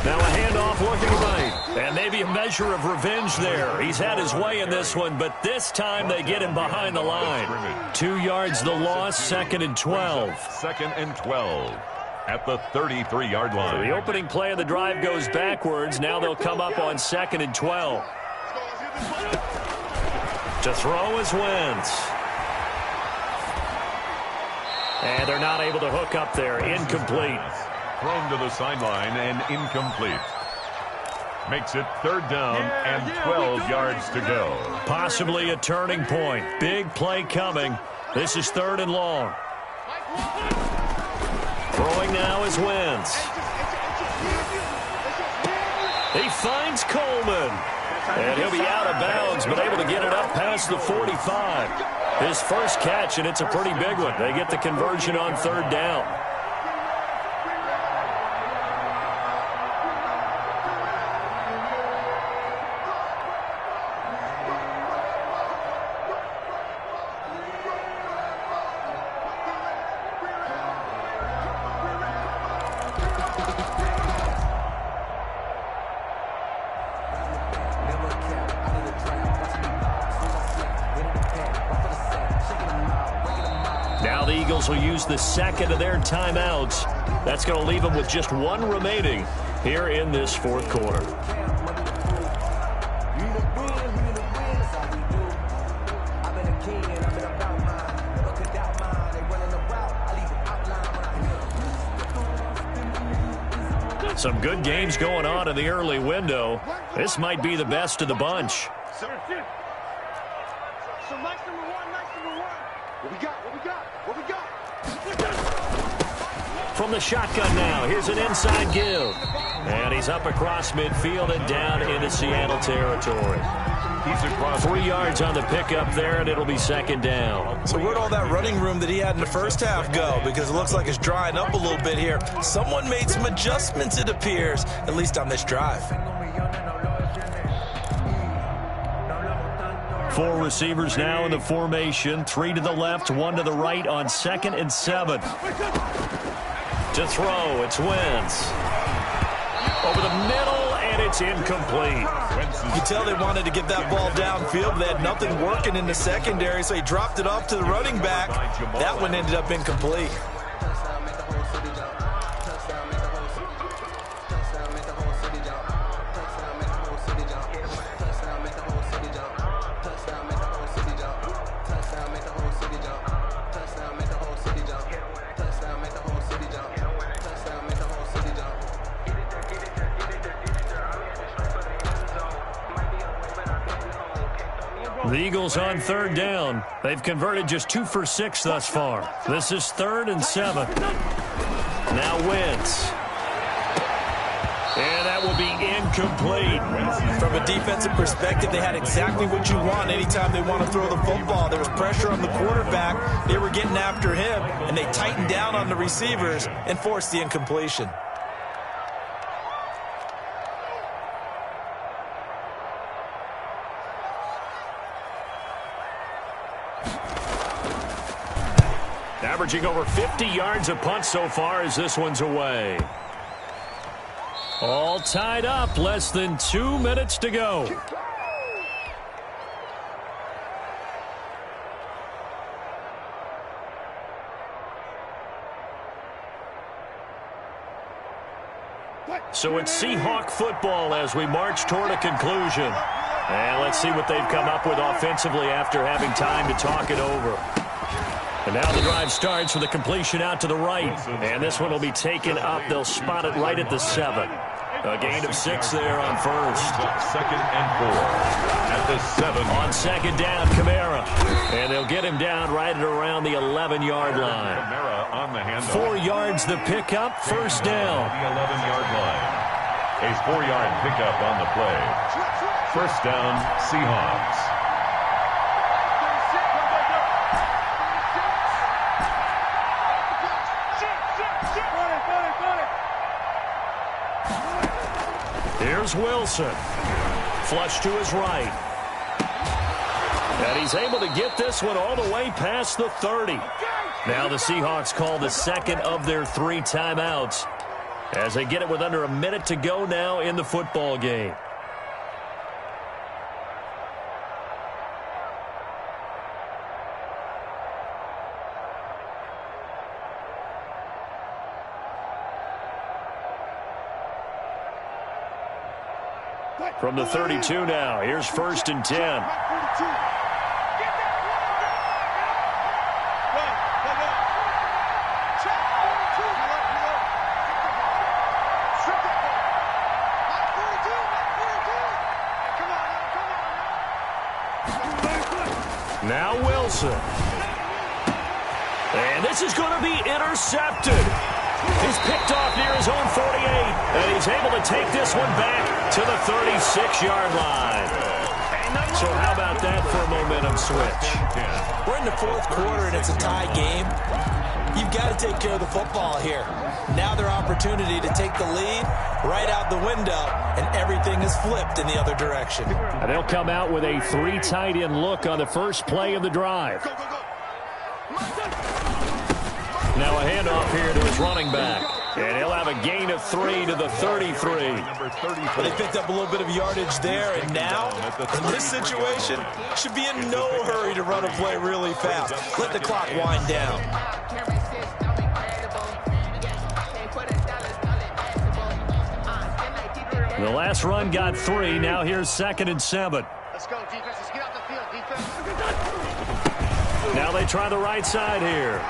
S1: Now a handoff looking right, and maybe a measure of revenge there. He's had his way in this one, but this time they get him behind the line. 2 yards the loss, 2nd and 12.
S3: 2nd and 12 at the 33-yard line.
S1: So the opening play of the drive goes backwards. Now they'll come up on 2nd and 12. To throw is Wentz. And they're not able to hook up there. Incomplete.
S3: Thrown to the sideline and incomplete. Makes it 3rd down and 12 yards to go.
S1: Possibly a turning point. Big play coming. This is 3rd and long. Throwing now is Wentz. He finds Coleman. And he'll be out of bounds, but able to get it up past the 45. His first catch, and it's a pretty big one. They get the conversion on 3rd down. Eagles will use the second of their timeouts. That's going to leave them with just one remaining here in this fourth quarter. Some good games going on in the early window. This might be the best of the bunch.
S5: So nice number one. What we got?
S1: From the shotgun now, here's an inside give. And he's up across midfield and down into Seattle territory.
S3: He's across
S1: 3 yards on the pickup there, and it'll be second down.
S2: So where'd all that running room that he had in the first half go? Because it looks like it's drying up a little bit here. Someone made some adjustments, it appears, at least on this drive.
S1: 4 receivers now in the formation. 3 to the left, 1 to the right on 2nd and 7. To throw, it's Wentz. Over the middle, and it's incomplete.
S2: You can tell they wanted to get that ball downfield. They had nothing working in the secondary, so he dropped it off to the running back. That one ended up incomplete.
S1: The Eagles on 3rd down. They've converted just 2 for 6 thus far. This is 3rd and 7. Now Wentz. And that will be incomplete.
S2: From a defensive perspective, they had exactly what you want anytime they want to throw the football. There was pressure on the quarterback. They were getting after him, and they tightened down on the receivers and forced the incompletion.
S1: Averaging over 50 yards a punt so far as this one's away. All tied up, less than 2 minutes to go. So it's Seahawk football as we march toward a conclusion. And let's see what they've come up with offensively after having time to talk it over. And now the drive starts with a completion out to the right. And this one will be taken up. They'll spot it right at the 7. A gain of 6 there on first.
S3: 2nd and 4 at the 7.
S1: On 2nd down, Kamara. And they'll get him down right at around the 11-yard line.
S3: Kamara on the handoff.
S1: 4 yards the pickup, first down.
S3: The 11-yard line. A 4-yard pickup on the play. First down, Seahawks.
S1: Here's Wilson. Flush to his right. And he's able to get this one all the way past the 30. Now the Seahawks call the second of their 3 timeouts as they get it with under a minute to go now in the football game. From the 32 now, here's 1st and 10. Now Wilson. And this is going to be intercepted. He's picked off near his own 48, and he's able to take this one back to the 36-yard line. So how about that for a momentum switch?
S2: We're in the 4th quarter, and it's a tie game. You've got to take care of the football here. Now their opportunity to take the lead right out the window, and everything is flipped in the other direction.
S1: And they'll come out with a 3 tight end look on the first play of the drive. Now a handoff here to his running back. And he'll have a gain of 3 to the 33.
S2: Well, they picked up a little bit of yardage there, and now, in this situation, should be in no hurry to run a play really fast. Let the clock wind down.
S1: The last run got 3. Now here's 2nd and 7.
S5: Let's go, defense. Let's get out the field, defense.
S1: Now they try the right side here.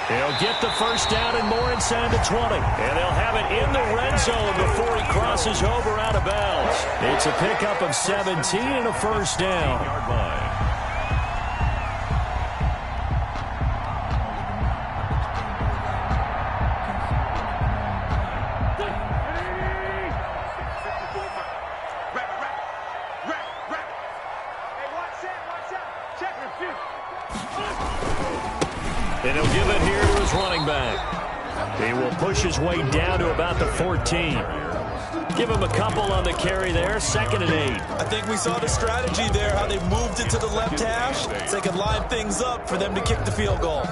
S1: He'll get the first down and more inside the 20. And they'll have it in the red zone before he crosses over out of bounds. It's a pickup of 17 and a first down. And he'll give it here to his running back. He will push his way down to about the 14. Give him a couple on the carry there. 2nd and 8.
S2: I think we saw the strategy there, how they moved it to the left hash so they could line things up for them to kick the field goal.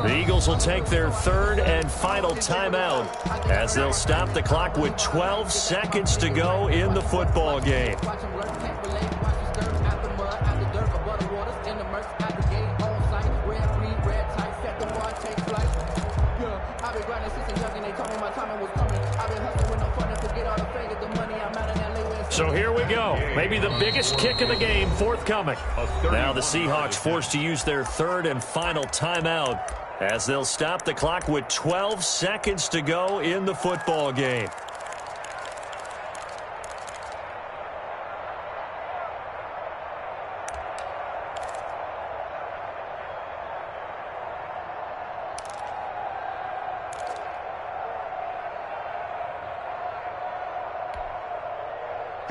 S1: The Eagles will take their 3rd and final timeout as they'll stop the clock with 12 seconds to go in the football game. So here we go. Maybe the biggest kick of the game forthcoming. Now the Seahawks forced to use their 3rd and final timeout as they'll stop the clock with 12 seconds to go in the football game.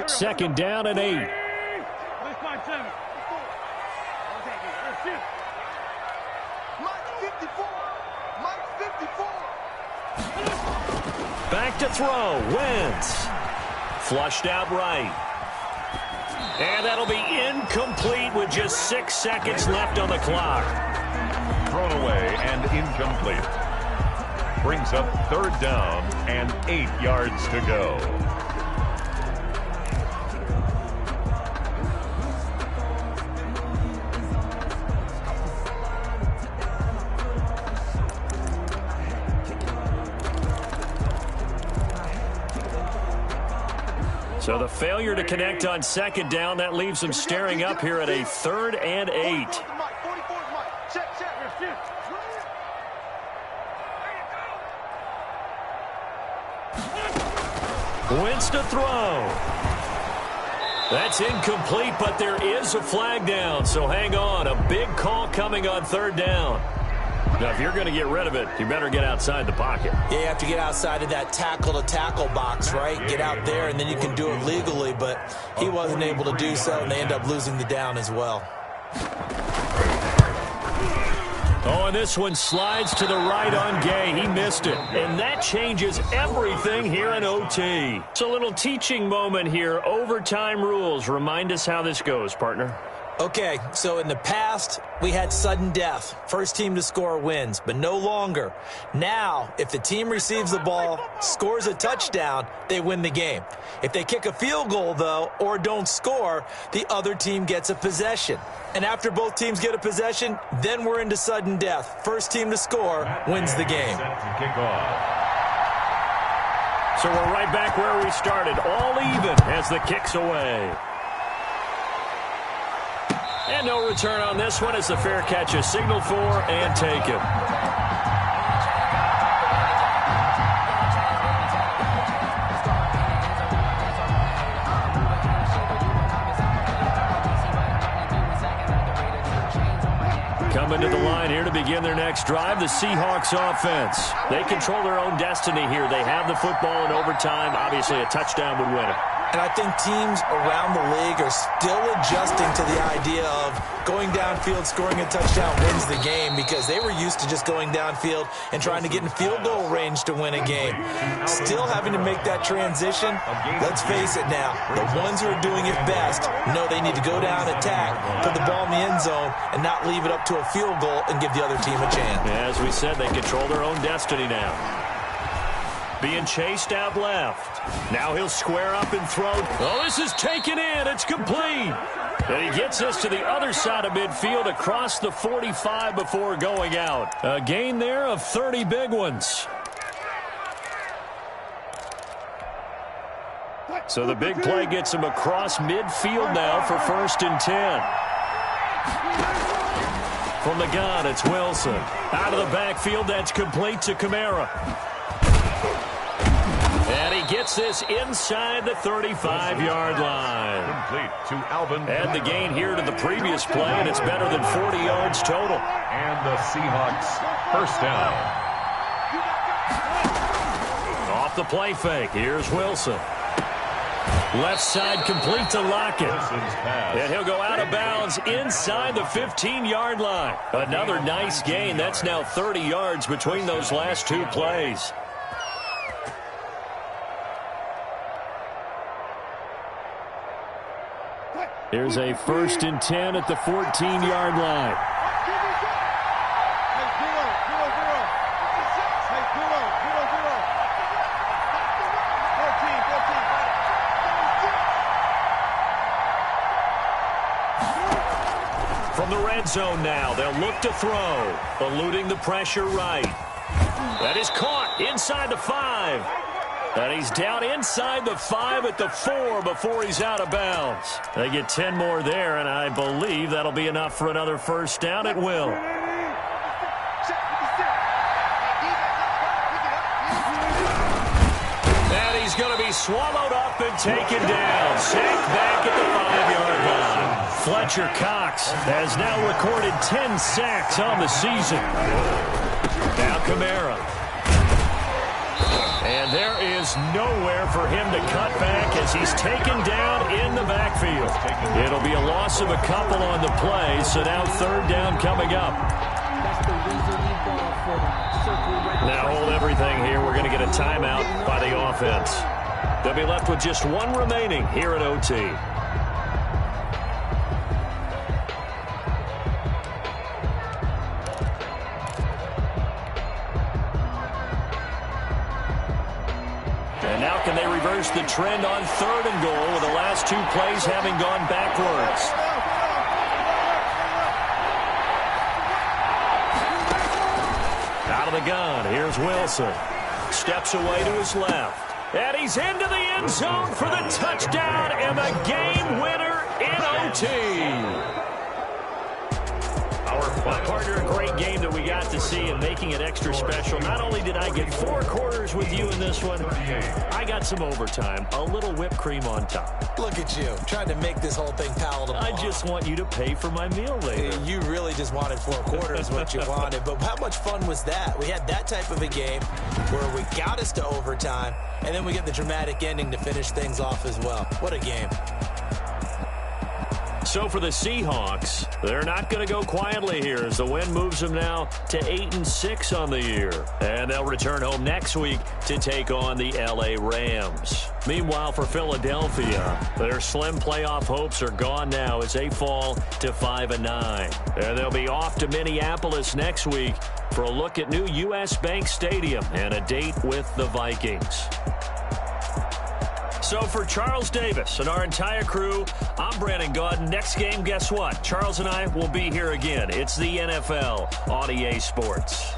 S1: Second down and 8. Back to throw. Wentz. Flushed out right. And that'll be incomplete with just 6 seconds left on the clock.
S3: Thrown away and incomplete. Brings up 3rd down and 8 yards to go.
S1: So the failure to connect on 2nd down, that leaves them staring up here at a 3rd and 8. Wentz to throw. That's incomplete, but there is a flag down, so hang on. A big call coming on 3rd down. Now, if you're going to get rid of it, you better get outside the pocket.
S2: Yeah, you have to get outside of that tackle-to-tackle box, right? Get out there, and then you can do it legally, but he wasn't able to do so, and they end up losing the down as well.
S1: Oh, and this one slides to the right on Gay. He missed it. And that changes everything here in OT. It's a little teaching moment here. Overtime rules. Remind us how this goes, partner.
S2: Okay, so in the past, we had sudden death. First team to score wins, but no longer. Now, if the team receives the ball, scores a touchdown, they win the game. If they kick a field goal, though, or don't score, the other team gets a possession. And after both teams get a possession, then we're into sudden death. First team to score wins the game.
S1: So we're right back where we started, all even as the kick's away. And no return on this one as the fair catch is signaled for and taken. Coming to the line here to begin their next drive, the Seahawks offense. They control their own destiny here. They have the football in overtime. Obviously, a touchdown would win it.
S2: And I think teams around the league are still adjusting to the idea of going downfield, scoring a touchdown wins the game, because they were used to just going downfield and trying to get in field goal range to win a game. Still having to make that transition. Let's face it now, the ones who are doing it best know they need to go down, attack, put the ball in the end zone, and not leave it up to a field goal and give the other team a chance.
S1: As we said, they control their own destiny now. Being chased out left. Now he'll square up and throw. Oh, this is taken in. It's complete. And he gets us to the other side of midfield across the 45 before going out. A gain there of 30 big ones. So the big play gets him across midfield now for 1st and 10. From the gun, it's Wilson. Out of the backfield, that's complete to Kamara. And he gets this inside the 35-yard line.
S3: Complete to Alvin.
S1: Add the gain here to the previous play, and it's better than 40 yards total.
S3: And the Seahawks first down.
S1: Off the play fake, here's Wilson. Left side complete to Lockett. And he'll go out of bounds inside the 15-yard line. Another nice gain. That's now 30 yards between those last two plays. Here's a 1st and 10 at the 14-yard line. From the red zone now, they'll look to throw, eluding the pressure right. That is caught inside the 5. And he's down inside the 5 at the 4 before he's out of bounds. They get 10 more there, and I believe that'll be enough for another first down at will. And he's going to be swallowed up and taken down. Sacked back at the 5-yard line. Fletcher Cox has now recorded 10 sacks on the season. Now Kamara. And there is nowhere for him to cut back as he's taken down in the backfield. It'll be a loss of a couple on the play, so now 3rd down coming up. Now hold everything here. We're going to get a timeout by the offense. They'll be left with just one remaining here at OT. Can they reverse the trend on 3rd and goal with the last two plays having gone backwards? Out of the gun, here's Wilson. Steps away to his left. And he's into the end zone for the touchdown and the game winner in OT. Partner, a great game that we got to see and making it extra special. Not only did I get 4 quarters with you in this one, I got some overtime, a little whipped cream on top.
S2: Look at you, trying to make this whole thing palatable.
S1: I just want you to pay for my meal later.
S2: You really just wanted 4 quarters, what you wanted. But how much fun was that? We had that type of a game where we got us to overtime, and then we get the dramatic ending to finish things off as well. What a game.
S1: So for the Seahawks, they're not going to go quietly here as the win moves them now to 8-6 on the year. And they'll return home next week to take on the L.A. Rams. Meanwhile, for Philadelphia, their slim playoff hopes are gone now as they fall to 5-9. And they'll be off to Minneapolis next week for a look at new U.S. Bank Stadium and a date with the Vikings. So for Charles Davis and our entire crew, I'm Brandon Gaudin. Next game, guess what? Charles and I will be here again. It's the NFL on EA Sports.